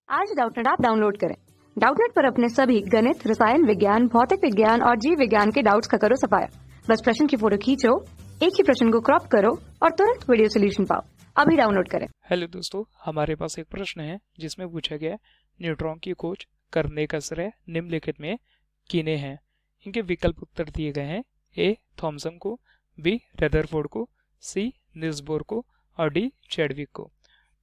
आज Doubtnut app download करें। Doubtnut पर अपने सभी गणित, रसायन विज्ञान, भौतिक विज्ञान और जीव विज्ञान के डाउट्स का करो सफाया। बस प्रश्न की फोटो खींचो, एक ही प्रश्न को क्रॉप करो और तुरंत वीडियो सोल्यूशन पाओ। अभी डाउनलोड करें। हेलो दोस्तों, हमारे पास एक प्रश्न है जिसमें पूछा गया न्यूट्रॉन की खोज करने का श्रेय निम्नलिखित में किन्हें है। इनके विकल्प उत्तर दिए गए हैं। ए थॉमसन को, बी रदरफोर्ड को, सी निल्स बोर को और डी चैडविक को।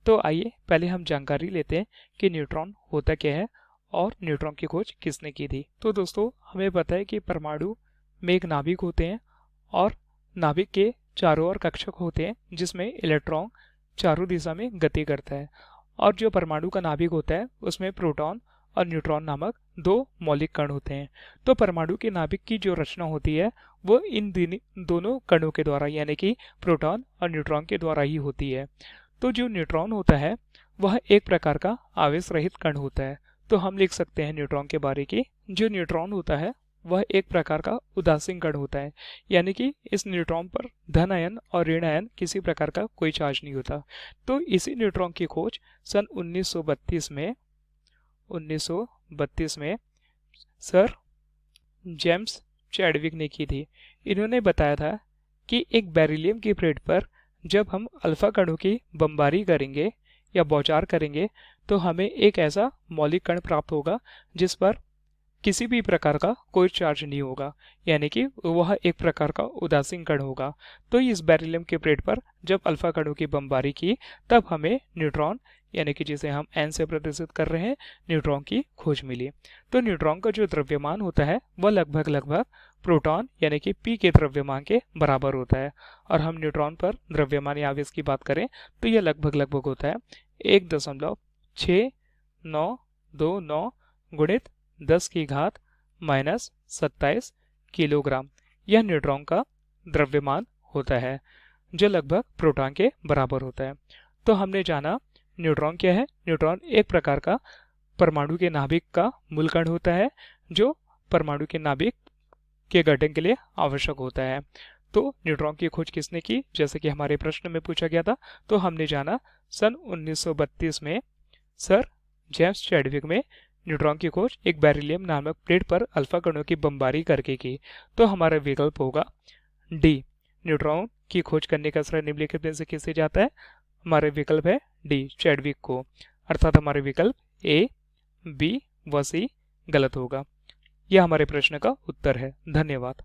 तो आइए पहले हम जानकारी लेते हैं कि न्यूट्रॉन होता क्या है और न्यूट्रॉन की खोज किसने की थी। तो दोस्तों, हमें पता है कि परमाणु में एक नाभिक होते हैं और नाभिक के चारों ओर कक्षक होते हैं जिसमें इलेक्ट्रॉन चारों दिशा में गति करता है। और जो परमाणु का नाभिक होता है उसमें प्रोटॉन और न्यूट्रॉन नामक दो मौलिक कण होते हैं। तो परमाणु के नाभिक की जो रचना होती है वो इन दोनों कणों के द्वारा यानी कि प्रोटॉन और न्यूट्रॉन के द्वारा ही होती है। तो जो न्यूट्रॉन होता है वह एक प्रकार का आवेश रहित कण होता है। तो हम लिख सकते हैं न्यूट्रॉन के बारे की, जो न्यूट्रॉन होता है वह एक प्रकार का उदासीन कण होता है, यानी कि इस न्यूट्रॉन पर धन आयन और ऋण आयन किसी प्रकार का कोई चार्ज नहीं होता। तो इसी न्यूट्रॉन की खोज सन 1932 में सर जेम्स चैडविक ने की थी। इन्होंने बताया था कि एक बेरिलियम की प्लेट पर जब हम अल्फा कणों की बमबारी करेंगे या बौछार करेंगे तो हमें एक ऐसा मौलिक कण प्राप्त होगा जिस पर किसी भी प्रकार का कोई चार्ज नहीं होगा, यानी कि वह एक प्रकार का उदासीन कण होगा। तो इस बेरिलियम के प्लेट पर जब अल्फा कणों की बमबारी की तब हमें न्यूट्रॉन यानी कि जिसे हम एन से प्रदर्शित कर रहे हैं न्यूट्रॉन की खोज मिली। तो न्यूट्रॉन का जो द्रव्यमान होता है वह लगभग प्रोटॉन यानी कि पी के द्रव्यमान के बराबर होता है। और हम न्यूट्रॉन पर द्रव्यमान या आवेश की बात करें तो यह लगभग होता है 1.6929 गुणित 10 की घात -27 किलोग्राम। यह न्यूट्रॉन का द्रव्यमान होता है जो लगभग प्रोटॉन के बराबर होता है। तो हमने जाना न्यूट्रॉन क्या है। न्यूट्रॉन एक प्रकार का परमाणु के नाभिक का मूल कण होता है जो परमाणु के नाभिक के गठन के लिए आवश्यक होता है। तो न्यूट्रॉन की खोज किसने की, जैसे कि हमारे प्रश्न में पूछा गया था। तो हमने जाना सन 1932 में सर जेम्स चैडविक में न्यूट्रॉन की खोज एक बेरिलियम नामक प्लेट पर अल्फा कणों की बमबारी करके की। तो हमारा विकल्प होगा डी। न्यूट्रॉन की खोज करने का श्रेय निम्नलिखित में से किसे जाता है। हमारा विकल्प है डी चैडविक को, अर्थात हमारे विकल्प ए, बी व सी गलत होगा। यह हमारे प्रश्न का उत्तर है। धन्यवाद।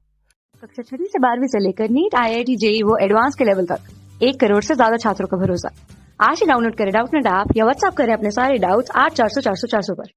कक्षा 6 से 12वीं से लेकर नीट, IIT, JEE वो एडवांस के लेवल तक 1 करोड़ से ज्यादा छात्रों का भरोसा। आज ही डाउनलोड करें डाउटनेट ऐप या व्हाट्सएप करें अपने सारे डाउट्स 8400 400 400 पर।